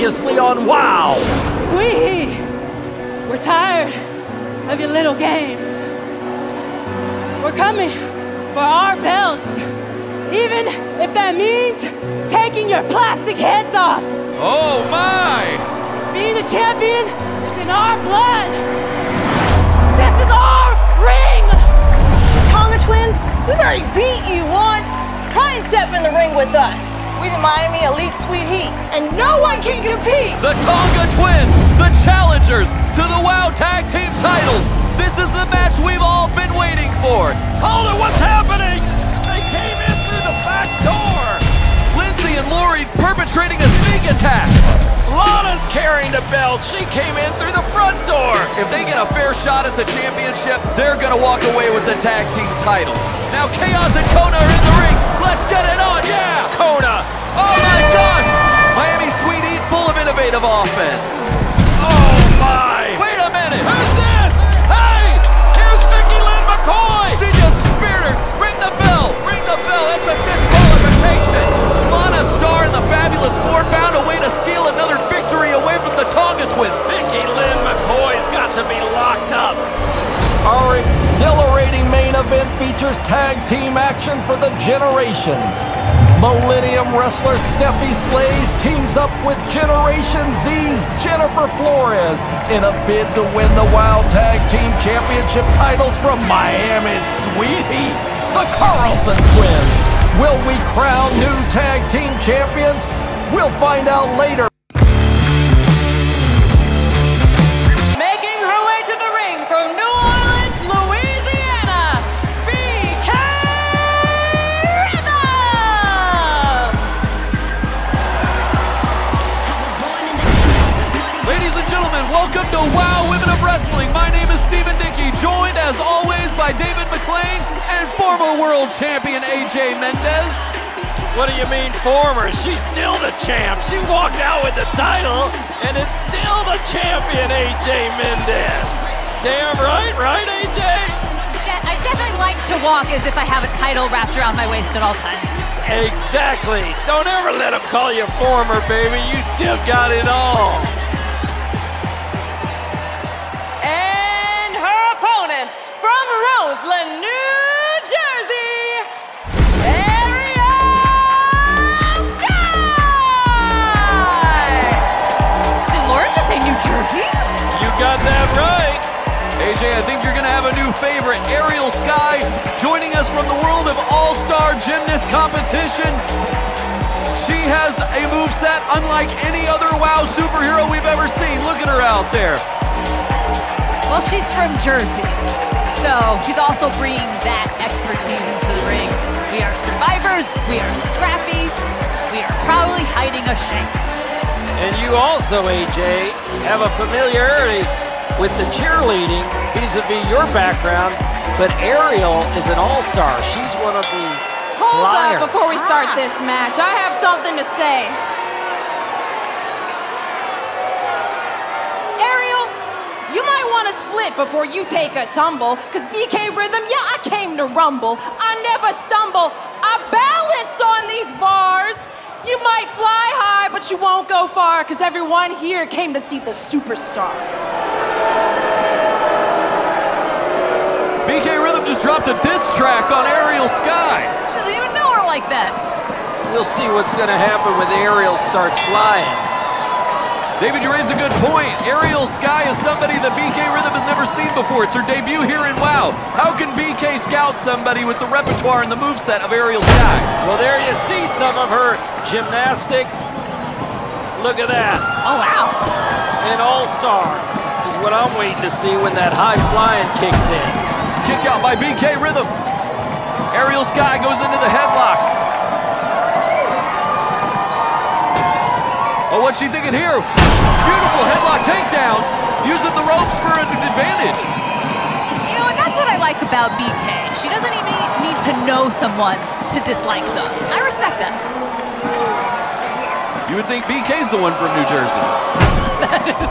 previously on WoW. Sweetie, we're tired of your little games. We're coming for our belts, even if that means taking your plastic heads off. Oh my! Being a champion is in our blood. This is our ring! Tonga twins, we've already beat you once. Try and step in the ring with us. We the Miami Elite Sweet Heat, and no one can compete! The Tonga Twins, the challengers to the WoW Tag Team titles. This is the match we've all been waiting for. Hold it, what's happening? They came in through the back door. Lindsay and Lori perpetrating a sneak attack. Lana's carrying the belt. She came in through the front door. If they get a fair shot at the championship, they're gonna walk away with the tag team titles. Now Chaos and Kona are in the ring. Let's get it on, yeah! Kona! Oh my gosh! Miami Sweet Heat full of innovative offense. Oh my! Wait a minute! Who's this? Hey! Here's Vicky Lynn McCoy! She just speared her! Ring the bell! Ring the bell! That's a disqualification! Lana Star and the Fabulous Four found a way to steal another victory away from the Tonga Twins. Vicky Lynn McCoy's got to be locked up. Our exhilarating main event features tag team action for the generations. Millennium wrestler Stephy Slays teams up with Generation Z's Jennifer Florez in a bid to win the WoW Tag Team Championship titles from Miami's Sweet Heat, the Carlson Twins. Will we crown new tag team champions? We'll find out later. Making her way to the ring from New Orleans, Louisiana, BK Rhythm! Ladies and gentlemen, welcome to WoW Women of Wrestling. My name is Stephen Dickey, joined as always by David McLean and former world champion AJ Mendez. What do you mean former? She's still the champ. She walked out with the title, and it's still the champion, AJ Mendez. Damn right, AJ? I definitely like to walk as if I have a title wrapped around my waist at all times. Exactly. Don't ever let them call you former, baby. You still got it all. And her opponent from Roseland, New Jersey, Ariel Sky! Did Laura just say New Jersey? You got that right. AJ, I think you're gonna have a new favorite, Ariel Sky, joining us from the world of all-star gymnast competition. She has a moveset unlike any other WoW superhero we've ever seen. Look at her out there. Well, she's from Jersey, so she's also bringing that expertise into the ring. We are survivors, we are scrappy, we are probably hiding a shame. And you also, AJ, have a familiarity with the cheerleading vis-a-vis your background, but Ariel is an all-star. She's one of the Hold flyers. up before we start this match. I have something to say. Ariel, you might want to split before you take a tumble, because BK Rhythm, yeah, I came to rumble. I never stumble. I balance on these bars. You might fly high, but you won't go far, because everyone here came to see the superstar. BK Rhythm just dropped a diss track on Ariel Sky. She doesn't even know her like that. We'll see what's going to happen when Ariel starts flying. David, you raised a good point. Ariel Sky is somebody that BK Rhythm has never seen before. It's her debut here in WoW. How can BK scout somebody with the repertoire and the moveset of Ariel Sky? Well, there you see some of her gymnastics. Look at that. Oh, wow. An all-star is what I'm waiting to see when that high flying kicks in. Kick out by BK Rhythm. Ariel Sky goes into the headlock. Oh, what's she thinking here? Beautiful headlock takedown. Using the ropes for an advantage. You know, and that's what I like about BK. She doesn't even need to know someone to dislike them. I respect that. You would think BK's the one from New Jersey. That is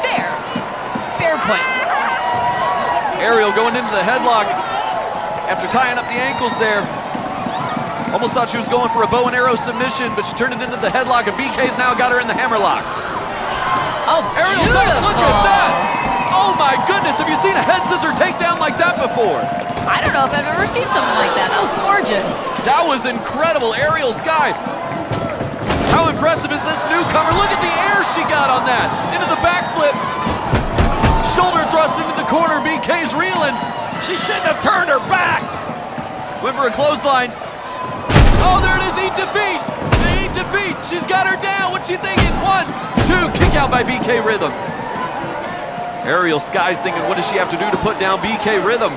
fair. Fair point. Ariel going into the headlock after tying up the ankles there. Almost thought she was going for a bow and arrow submission, but she turned it into the headlock, and BK's now got her in the hammerlock. Oh, Ariel Sky, look at that! Oh my goodness, have you seen a head scissor takedown like that before? I don't know if I've ever seen something like that. That was gorgeous. That was incredible, Ariel Sky. How impressive is this newcomer? Look at the air she got on that. Into the backflip. Shoulder thrust into the corner, BK's reeling. She shouldn't have turned her back. Went for a clothesline. Oh, there it is, eat defeat. The eat defeat, she's got her down. What's she thinking? 1, 2, kick out by BK Rhythm. Ariel Sky's thinking, what does she have to do to put down BK Rhythm?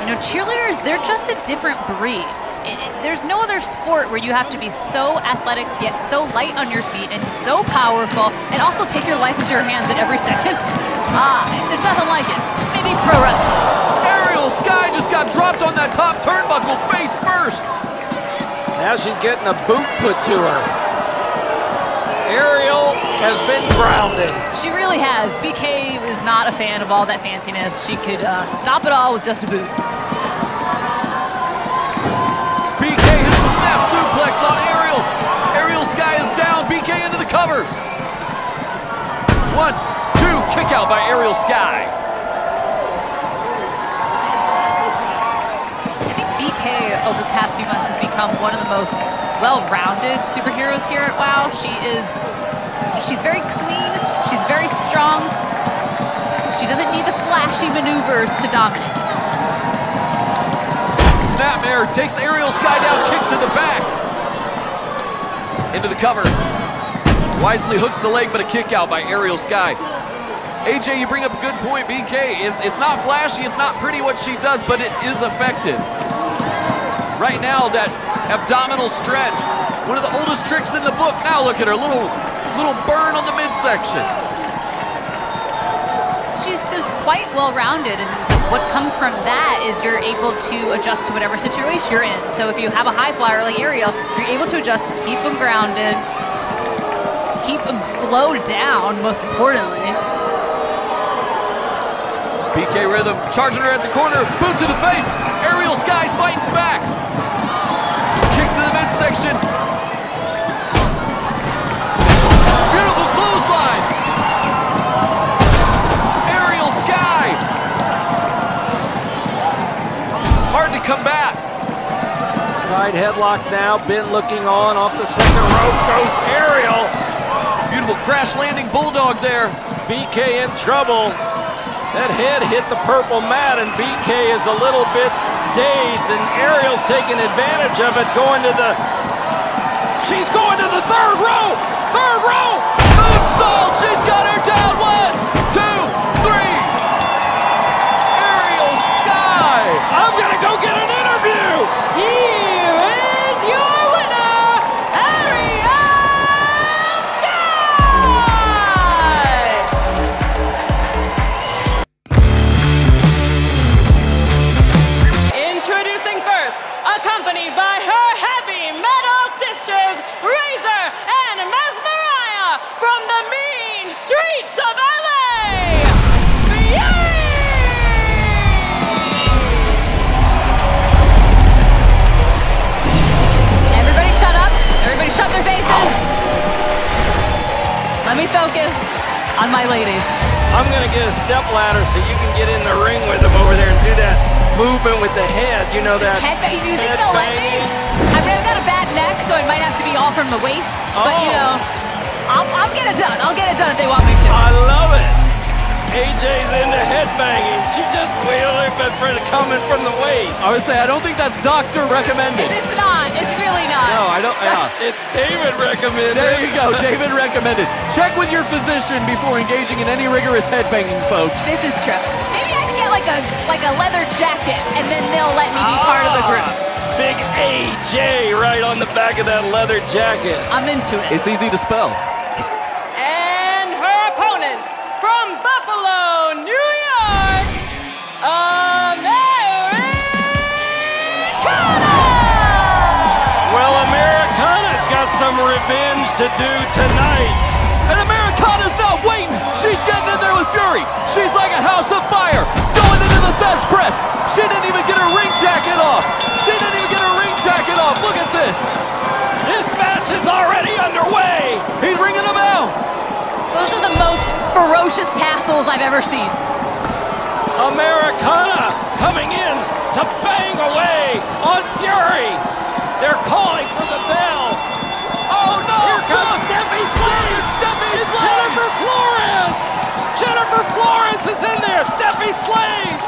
You know, cheerleaders, they're just a different breed. There's no other sport where you have to be so athletic, yet so light on your feet, and so powerful, and also take your life into your hands at every second. There's nothing like it. Maybe pro wrestling. Ariel Sky just got dropped on that top turnbuckle face first. Now she's getting a boot put to her. Ariel has been grounded. She really has. BK is not a fan of all that fanciness. She could stop it all with just a boot. BK hits the snap suplex on Ariel. Ariel Sky is down. BK into the cover. 1, 2, kick out by Ariel Sky. I think BK over the past few months has become one of the most well-rounded superheroes here at WoW. She's very clean. She's very strong. She doesn't need the flashy maneuvers to dominate. Snapmare takes Ariel Sky down, kick to the back. Into the cover. Wisely hooks the leg, but a kick out by Ariel Sky. AJ, you bring up a good point, BK. It's not flashy, it's not pretty what she does, but it is effective. Right now, that abdominal stretch, one of the oldest tricks in the book. Now look at her, little burn on the midsection. She's just quite well-rounded, and what comes from that is you're able to adjust to whatever situation you're in. So if you have a high flyer like Ariel, you're able to adjust to keep them grounded, keep them slowed down, most importantly. BK Rhythm charging her at the corner, boot to the face. Ariel Sky's fighting back. Kick to the midsection. Beautiful clothesline. Ariel Sky. Hard to come back. Side headlock now, Ben looking on off the second rope, goes Ariel. Beautiful crash landing bulldog there. BK in trouble. That head hit the purple mat, and BK is a little bit dazed, and Ariel's taking advantage of it, she's going to the third row! Third row! Moonsault, she's got her down. 1, 2, 3. Ariel Sky. I'm gonna go get an interview! Here is your winner, Ariel Sky! Introducing first, accompanied by her heavy metal sisters, Razor and Mesmeriah, from the mean streets of LA! Everybody shut up. Everybody shut their faces. Let me focus on my ladies. I'm gonna get a step ladder so you can get in the ring with them over there and do that movement with the head. You know that. Headbang. You think they'll let me? I mean, I've got a bad neck, so it might have to be all from the waist. But you know, I'll get it done. I'll get it done if they want me to. I love it. AJ's into headbanging. She just wheeling but for coming from the waist. I would say, I don't think that's doctor recommended. It's not. It's really not. No, I don't. Yeah. It's David recommended. There you go, David recommended. Check with your physician before engaging in any rigorous headbanging, folks. This is true. Maybe I can get like a leather jacket, and then they'll let me be part of the group. Big AJ right on the back of that leather jacket. I'm into it. It's easy to spell. And her opponent from Buffalo, New York, Americana! Well, Americana's got some revenge to do tonight. And Americana's not waiting. She's getting in there with fury. She's like a house of fire. Going into the Thesz press. She didn't even get her ring jacket off. She didn't even get her ring jacket off. Look at this. This match is already underway. He's ringing a bell. ferocious tassels I've ever seen. Americana coming in to bang away on Fury. They're calling for the bell. Oh no! Here comes Stephy Slays. Stephy It's Slays! Jennifer Florez. Jennifer Florez is in there. Stephy Slays.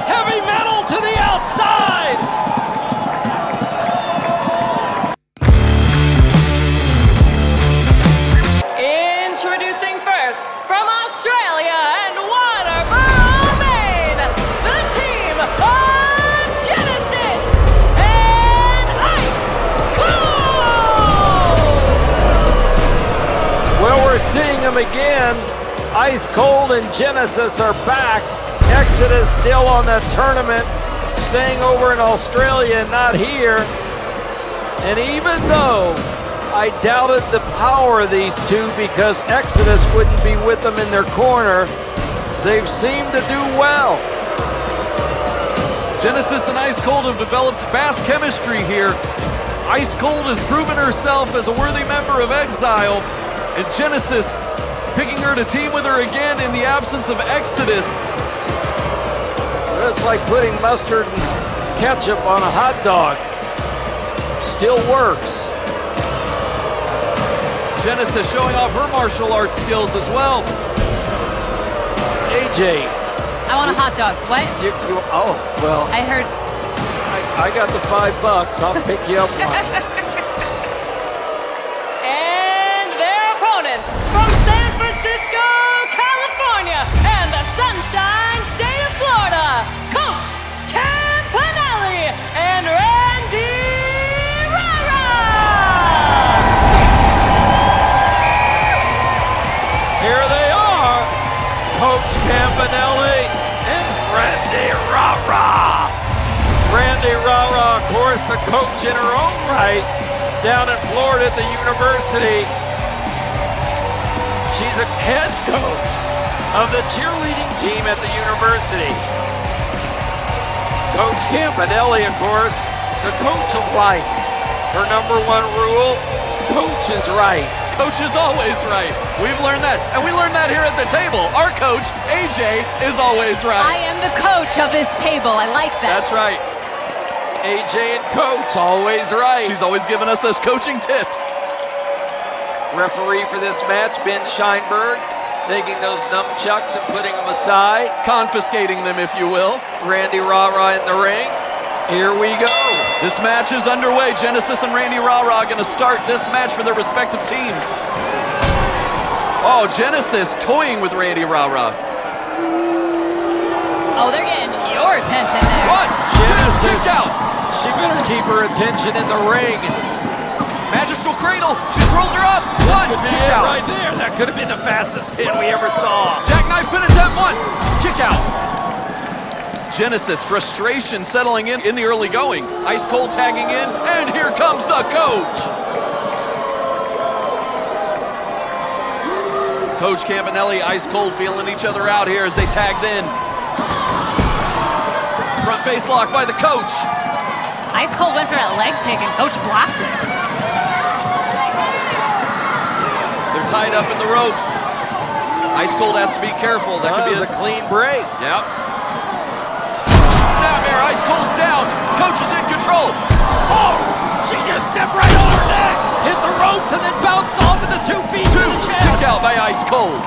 Heavy metal to the outside. Introducing first, from Australia and Waterboro, Maine, the team of Genesis and Ice Cold! Well, we're seeing them again. Ice Cold and Genesis are back. Exodus still on the tournament, staying over in Australia and not here. And even though I doubted the power of these two because Exodus wouldn't be with them in their corner, they've seemed to do well. Genesis and Ice Cold have developed fast chemistry here. Ice Cold has proven herself as a worthy member of Exile, and Genesis picking her to team with her again in the absence of Exodus. It's like putting mustard and ketchup on a hot dog. Still works. Genesis showing off her martial arts skills as well. AJ. I want a hot dog. What? Oh, well, I heard. I got the $5. I'll pick you up one. And their opponents from San Francisco, California, and the Sunshine State of Florida, Coach Campanelli and Randi. Here they are, Coach Campanelli and Randi Rara. Randi Rara, of course, a coach in her own right down in Florida at the university. She's a head coach of the cheerleading team at the university. Coach Campanelli, of course, the coach of life. Her #1 rule, coach is right. Coach is always right. We've learned that, and we learned that here at the table. Our coach, AJ, is always right. I am the coach of this table. I like that. That's right. AJ and coach, always right. She's always giving us those coaching tips. Referee for this match, Ben Scheinberg, taking those nunchucks and putting them aside. Confiscating them, if you will. Randi Rara in the ring. Here we go. This match is underway. Genesis and Randi Rara going to start this match for their respective teams. Oh, Genesis toying with Randi Rara. Oh, they're getting your attention there. What? Genesis. Kick out. She better keep her attention in the ring. Magistral cradle. She's rolled her up. One. Could be Kick it out. right there. That could have been the fastest pin we ever saw. Jackknife pin attempt. One. Kick out. Genesis, frustration settling in the early going. Ice Cold tagging in, and here comes the coach. Coach Campanelli, Ice Cold feeling each other out here as they tagged in. Front face lock by the coach. Ice Cold went for that leg pick and Coach blocked it. They're tied up in the ropes. Ice Cold has to be careful. That could be a clean break. Yep. Snap here, Ice Cold's down. Coach is in control. Oh, she just stepped right on her neck, hit the ropes, and then bounced onto the 2 feet to the chest. Kick out by Ice Cold.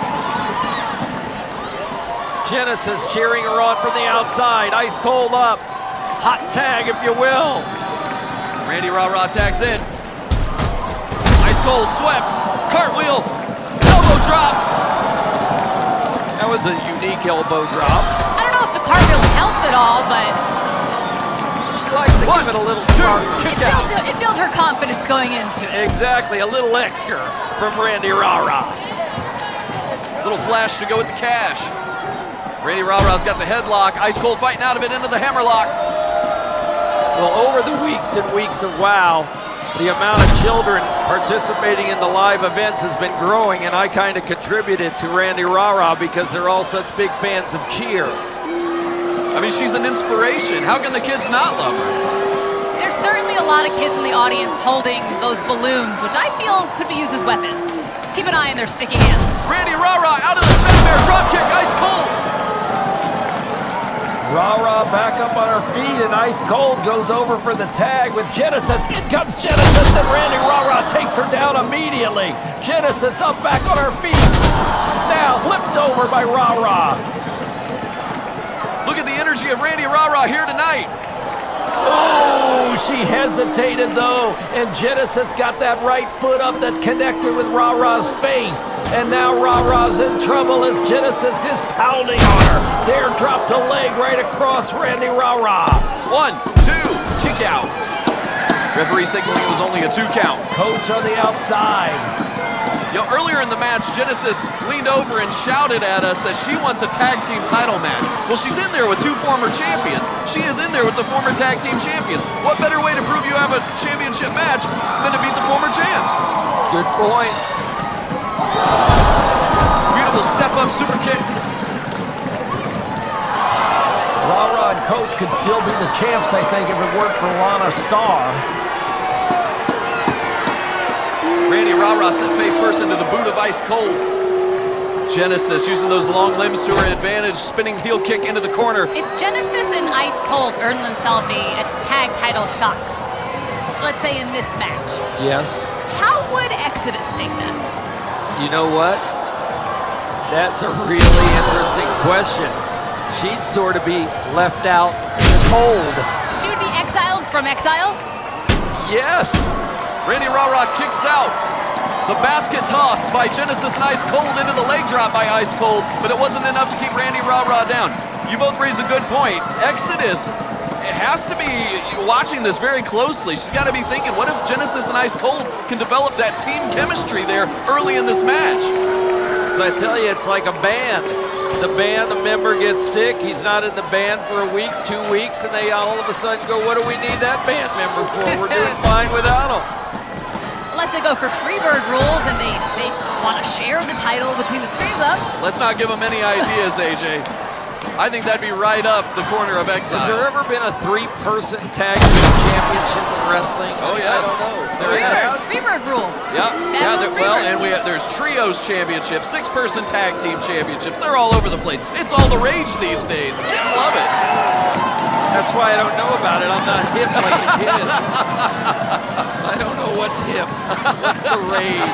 Genesis cheering her on from the outside. Ice Cold up. Hot tag, if you will. Randi Rara tags in. Ice Cold swept. Cartwheel. Elbow drop. That was a unique elbow drop. I don't know if the cartwheel helped at all, but She likes to give it a little spark. Kick out. it built her confidence going into it. Exactly, a little extra from Randi Rara. Little flash to go with the cash. Randi Rara's got the headlock. Ice Cold fighting out of it into the hammerlock. Well, over the weeks and weeks of WoW, the amount of children participating in the live events has been growing, and I kind of contributed to Randi Rara because they're all such big fans of cheer. I mean, she's an inspiration. How can the kids not love her? There's certainly a lot of kids in the audience holding those balloons, which I feel could be used as weapons. Let's keep an eye on their sticky hands. Randy Rara out of the nightmare drop kick, ice cold. Rara back up on her feet, and Ice Cold goes over for the tag with Genesis. In comes Genesis, and Randy Rara takes her down immediately. Genesis up back on her feet. Now flipped over by Rara. Look at the energy of Randy Rara here tonight. Oh, she hesitated though, and Genesis got that right foot up that connected with Rara's face. And now Rara's in trouble as Genesis is pounding on her. There, dropped a leg right across Randy Rara. 1, 2, kick out. Referee signaling it was only a 2 count. Coach on the outside. Earlier in the match, Genesis leaned over and shouted at us that she wants a tag team title match. Well, she's in there with 2 former champions. She is in there with the former tag team champions. What better way to prove you have a championship match than to beat the former champs? Good point. Beautiful step-up super kick. Rara and Coach could still be the champs, I think, if it weren't for Lana Starr. Randy Rara set face first into the boot of Ice Cold. Genesis using those long limbs to her advantage, spinning heel kick into the corner. If Genesis and Ice Cold earn themselves a tag title shot, let's say in this match, Yes. how would Exodus take them? You know what? That's a really interesting question. She'd sort of be left out in the cold. She would be exiled from Exile? Yes. Randy Rara kicks out. The basket toss by Genesis and Ice Cold into the leg drop by Ice Cold, but it wasn't enough to keep Randy Rara down. You both raised a good point. Exodus has to be watching this very closely. She's got to be thinking, what if Genesis and Ice Cold can develop that team chemistry there early in this match? I tell you, it's like a band. The band, a member gets sick, he's not in the band for a week, 2 weeks, and they all of a sudden go, what do we need that band member for? We're doing fine without him. Unless they go for Freebird rules and they want to share the title between the 3 of them. Let's not give them any ideas, AJ. I think that'd be right up the corner of Exile. Has there ever been a 3-person tag team championship in wrestling? Oh, yes. I don't know. There is. Freebird rule. Yeah, there's trios championships, 6-person tag team championships. They're all over the place. It's all the rage these days. The kids love it. That's why I don't know about it. I'm not hip like the kids. I don't know what's hip. What's the rage?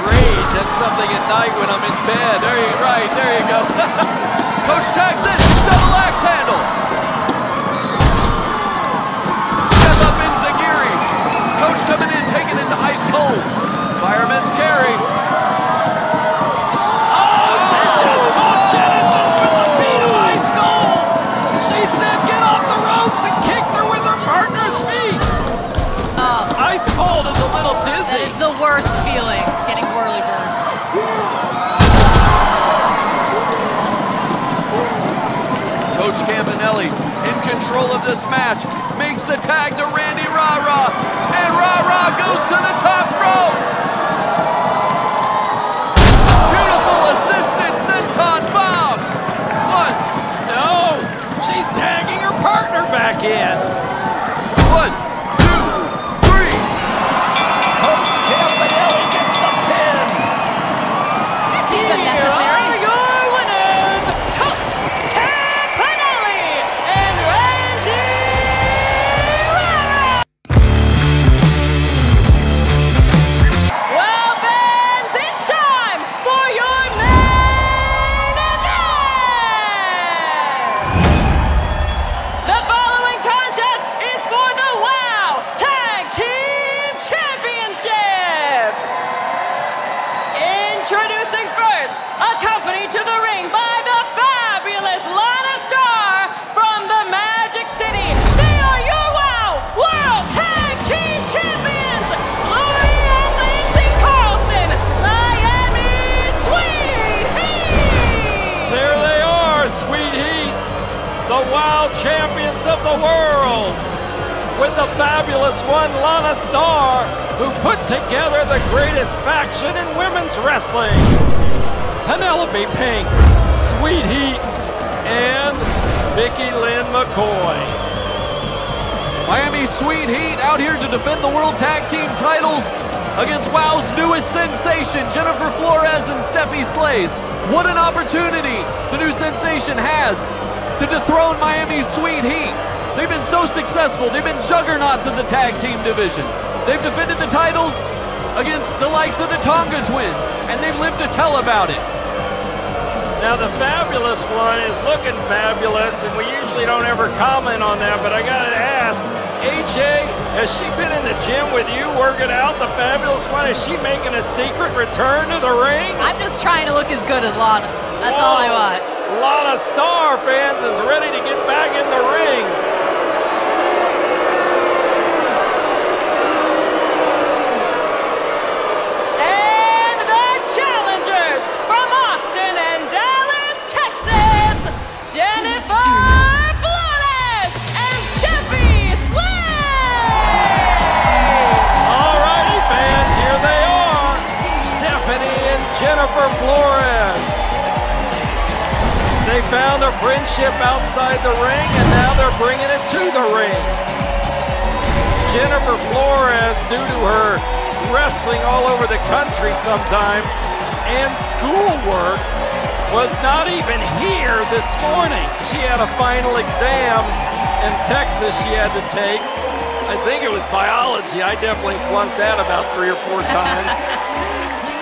Rage, that's something at night when I'm in bed. There you go. Coach tags in, double axe handle. Step up in Zagiri. Coach coming in, taking it to Ice Cold. Fireman's carry. Genesis with the feet of Ice Cold. She said get off the ropes and kicked her with her partner's feet. Ice Cold is a little dizzy. That is the worst feeling, getting whirly bird. Coach Campanelli in control of this match, makes the tag to Randy Rara, and Rara goes to the top rope. Beautiful assisted senton bomb. 1, No, she's tagging her partner back in. 1, 2, 3. Coach Campanelli gets the pin. That seems unnecessary. Are your winners, Coach Campanelli and Randy Rara. Well, fans, it's time for your main event. The following contest is for the WOW Tag Team Championship. Introducing first, accompanied to the ring by the fabulous Lana Starr from the Magic City. They are your WOW World Tag Team Champions, Lori and Lindsay Carlson, Miami Sweet Heat. There they are, Sweet Heat, the WOW champions of the world, with the fabulous one, Lana Starr, who put together the greatest faction in women's wrestling. Penelope Pink, Sweet Heat, and Vicky Lynn McCoy. Miami Sweet Heat out here to defend the World Tag Team titles. against WoW's newest sensation, Jennifer Florez and Stephy Slays. What an opportunity the new sensation has to dethrone Miami's Sweet Heat. They've been so successful. They've been juggernauts of the tag team division. They've defended the titles against the likes of the Tonga Twins, and they've lived to tell about it. Now the Fabulous one is looking fabulous, and we usually don't ever comment on that, but I gotta ask, AJ, has she been in the gym with you working out? The Fabulous one, is she making a secret return to the ring? I'm just trying to look as good as Lana. That's all I want. Lana Star fans is ready to get back in the ring. And the challengers from Austin and Dallas, Texas, Jennifer Florez and Stephy Slays. Alrighty fans, here they are. Stephanie and Jennifer Florez. They found a friendship outside the ring, and now they're bringing it to the ring. Jennifer Florez, due to her wrestling all over the country sometimes and schoolwork, was not even here this morning. She had a final exam in Texas she had to take. I think it was biology. I definitely flunked that about 3 or 4 times.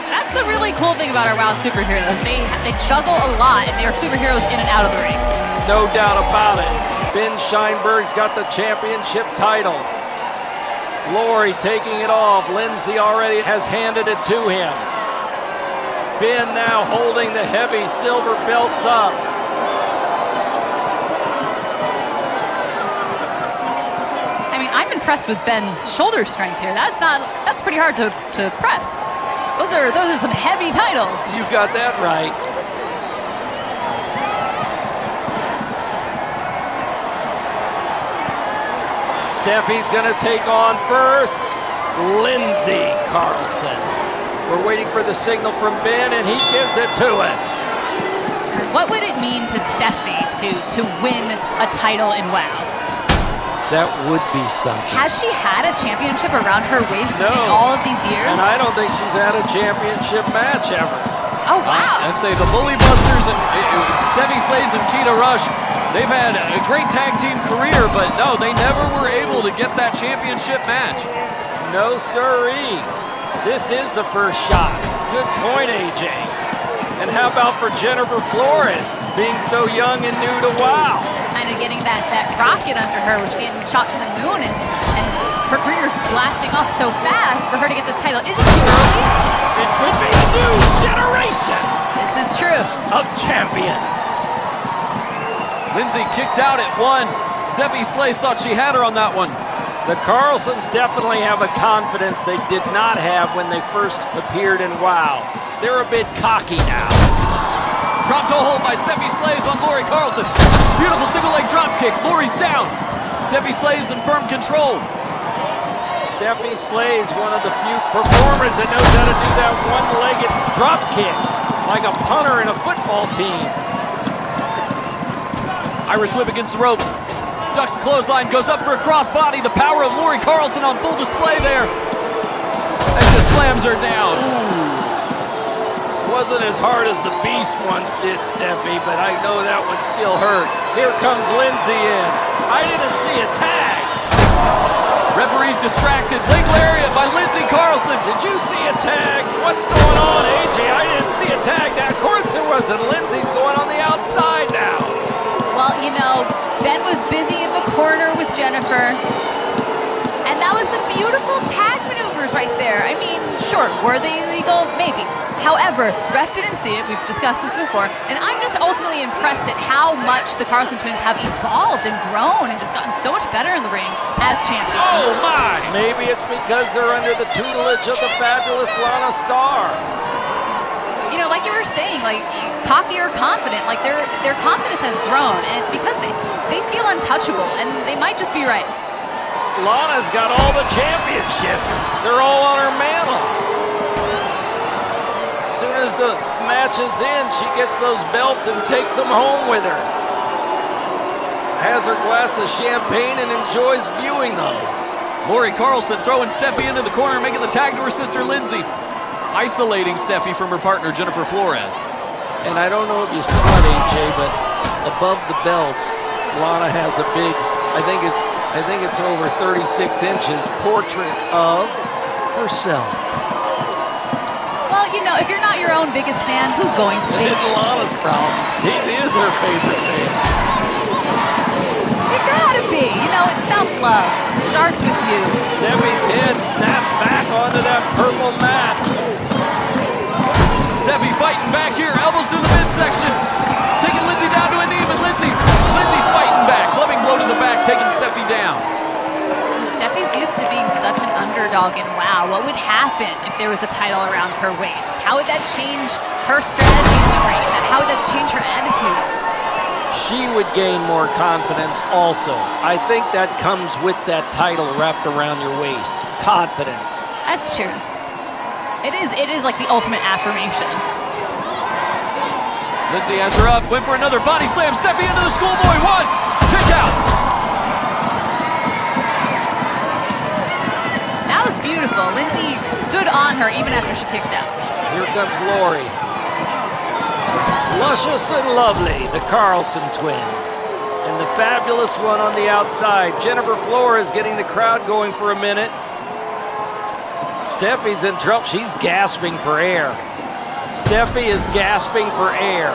That's the really cool thing about our WoW superheroes. They juggle a lot, and they are superheroes in and out of the ring. No doubt about it. Ben Scheinberg's got the championship titles. Lori taking it off. Lindsay already has handed it to him. Ben now holding the heavy silver belts up. I mean, I'm impressed with Ben's shoulder strength here. That's pretty hard to press. Those are some heavy titles. You got that right. Steffi's gonna take on first Lindsay Carlson. We're waiting for the signal from Ben, and he gives it to us. What would it mean to Steffi to win a title in WoW? That would be something. Has she had a championship around her waist No. in all of these years? And I don't think she's had a championship match ever. Oh, wow. I say the Bully Busters and Steffi Slays and Keita Rush, they've had a great tag team career, but no, they never were able to get that championship match. No siree. This is the first shot. Good point, AJ. And how about for Jennifer Florez, being so young and new to WoW? Kind of getting that rocket under her, which then shot to the moon, and her career is blasting off so fast for her to get this title. Is it too early? It could be a new generation This is true. of champions. Lindsay kicked out at 1. Steffi Slays thought she had her on that one. The Carlsons definitely have a confidence they did not have when they first appeared in WoW. They're a bit cocky now. Drop toe hold by Steffi Slays on Lori Carlson. Beautiful single leg drop kick. Lori's down. Steffi Slays in firm control. Steffi Slays, one of the few performers that knows how to do that one-legged drop kick, like a punter in a football team. Irish whip against the ropes. Ducks the clothesline, goes up for a crossbody. The power of Lori Carlson on full display there. And just slams her down. Ooh. Wasn't as hard as the Beast once did, Steffi, but I know that one still hurt. Here comes Lindsay in. I didn't see a tag. Referee's distracted. Leg lariat by Lindsay Carlson. Did you see a tag? What's going on, AJ? I didn't see a tag. Now, of course there wasn't. Lindsay's going on the outside now. Well, you know, Ben was busy in the corner with Jennifer, and that was some beautiful tag maneuvers right there. I mean, sure, were they illegal? Maybe. However, ref didn't see it. We've discussed this before, and I'm just ultimately impressed at how much the Carlson twins have evolved and grown and just gotten so much better in the ring as champions. Oh my! Maybe it's because they're under the tutelage of the fabulous Lana Star. You know, like you were saying, like cocky or confident, like their confidence has grown, and it's because they feel untouchable, and they might just be right. Lana's got all the championships. They're all on her mantle. As soon as the match is in, she gets those belts and takes them home with her. Has her glass of champagne and enjoys viewing them. Lori Carlson throwing Steffi into the corner, making the tag to her sister Lindsay. Isolating Steffi from her partner, Jennifer Florez. And I don't know if you saw it, AJ, but above the belts, Lana has a big, I think it's over 36 inches, portrait of herself. Well, you know, if you're not your own biggest fan, who's going to be? It's Lana's problem. She is her favorite fan. You gotta be. You know, it's self-love. It starts with you. Steffi's head snapped back onto that purple mat. Steffi fighting back here, elbows through the midsection. Taking Lindsay down to a knee, but Lindsay's fighting back. Clubbing blow to the back, taking Steffi down. Steffi's used to being such an underdog, and wow, what would happen if there was a title around her waist? How would that change her strategy in the ring? And how would that change her attitude? She would gain more confidence also. I think that comes with that title wrapped around your waist. Confidence. That's true. It is like the ultimate affirmation. Lindsay has her up, went for another body slam. Steffi into the schoolboy, one, kick out. That was beautiful. Lindsay stood on her even after she kicked out. Here comes Lori. Luscious and lovely, the Carlson twins. And the fabulous one on the outside. Jennifer Florez getting the crowd going for a minute. Steffi's in trouble. She's gasping for air. Steffi is gasping for air.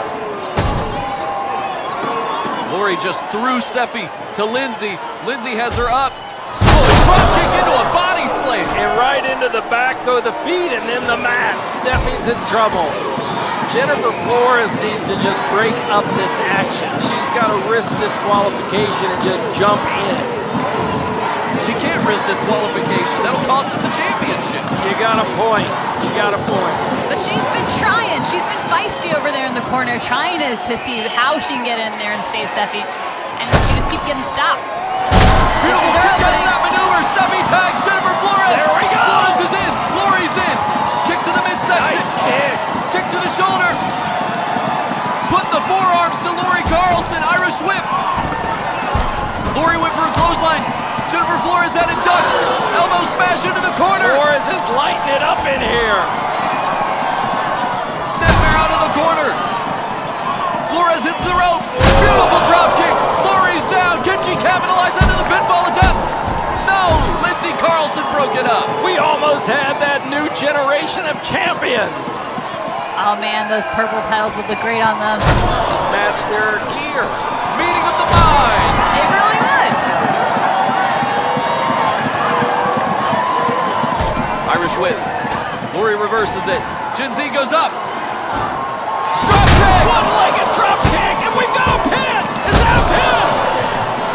Lori just threw Steffi to Lindsay. Lindsay has her up. Oh, drop kick into a body slam. And right into the back go the feet and then the mat. Steffi's in trouble. Jennifer Florez needs to just break up this action. She's got to risk disqualification and just jump in. She can't risk disqualification. That'll cost her the championship. You got a point. You got a point. But she's been trying. She's been feisty over there in the corner, trying to see how she can get in there and stave Steffi. And she just keeps getting stopped. This is her Kick out of opening. that maneuver. Steffi tags Jennifer Florez. There we go. Florez is in. Lori's in. Kick to the midsection. Nice kick. Kick to the shoulder. Put the forearms to Lori Carlson. Irish whip. Lori went for a clothesline. Jennifer Florez had it ducked. Elbow smash into the corner. Florez is lighting it up in here. Snapmare out of the corner. Florez hits the ropes. Beautiful drop kick. Lori's down. Can she capitalize into the pinfall attempt? No. Lindsay Carlson broke it up. We almost had that new generation of champions. Oh man, those purple titles would look great on them. Match their gear. Meeting of the minds. It really would. Irish whip. Lori reverses it. Gen Z goes up. Drop kick. One-legged drop kick, and we've got a pin. Is that a pin?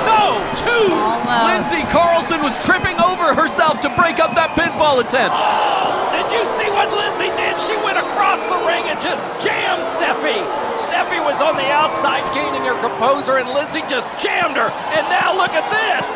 No, two. Almost. Lindsay Carlson was tripping over herself to break up that pinfall attempt. Did you see what Lindsay did? She went across the ring and just jammed Steffi. Steffi was on the outside gaining her composure, and Lindsay just jammed her. And now look at this.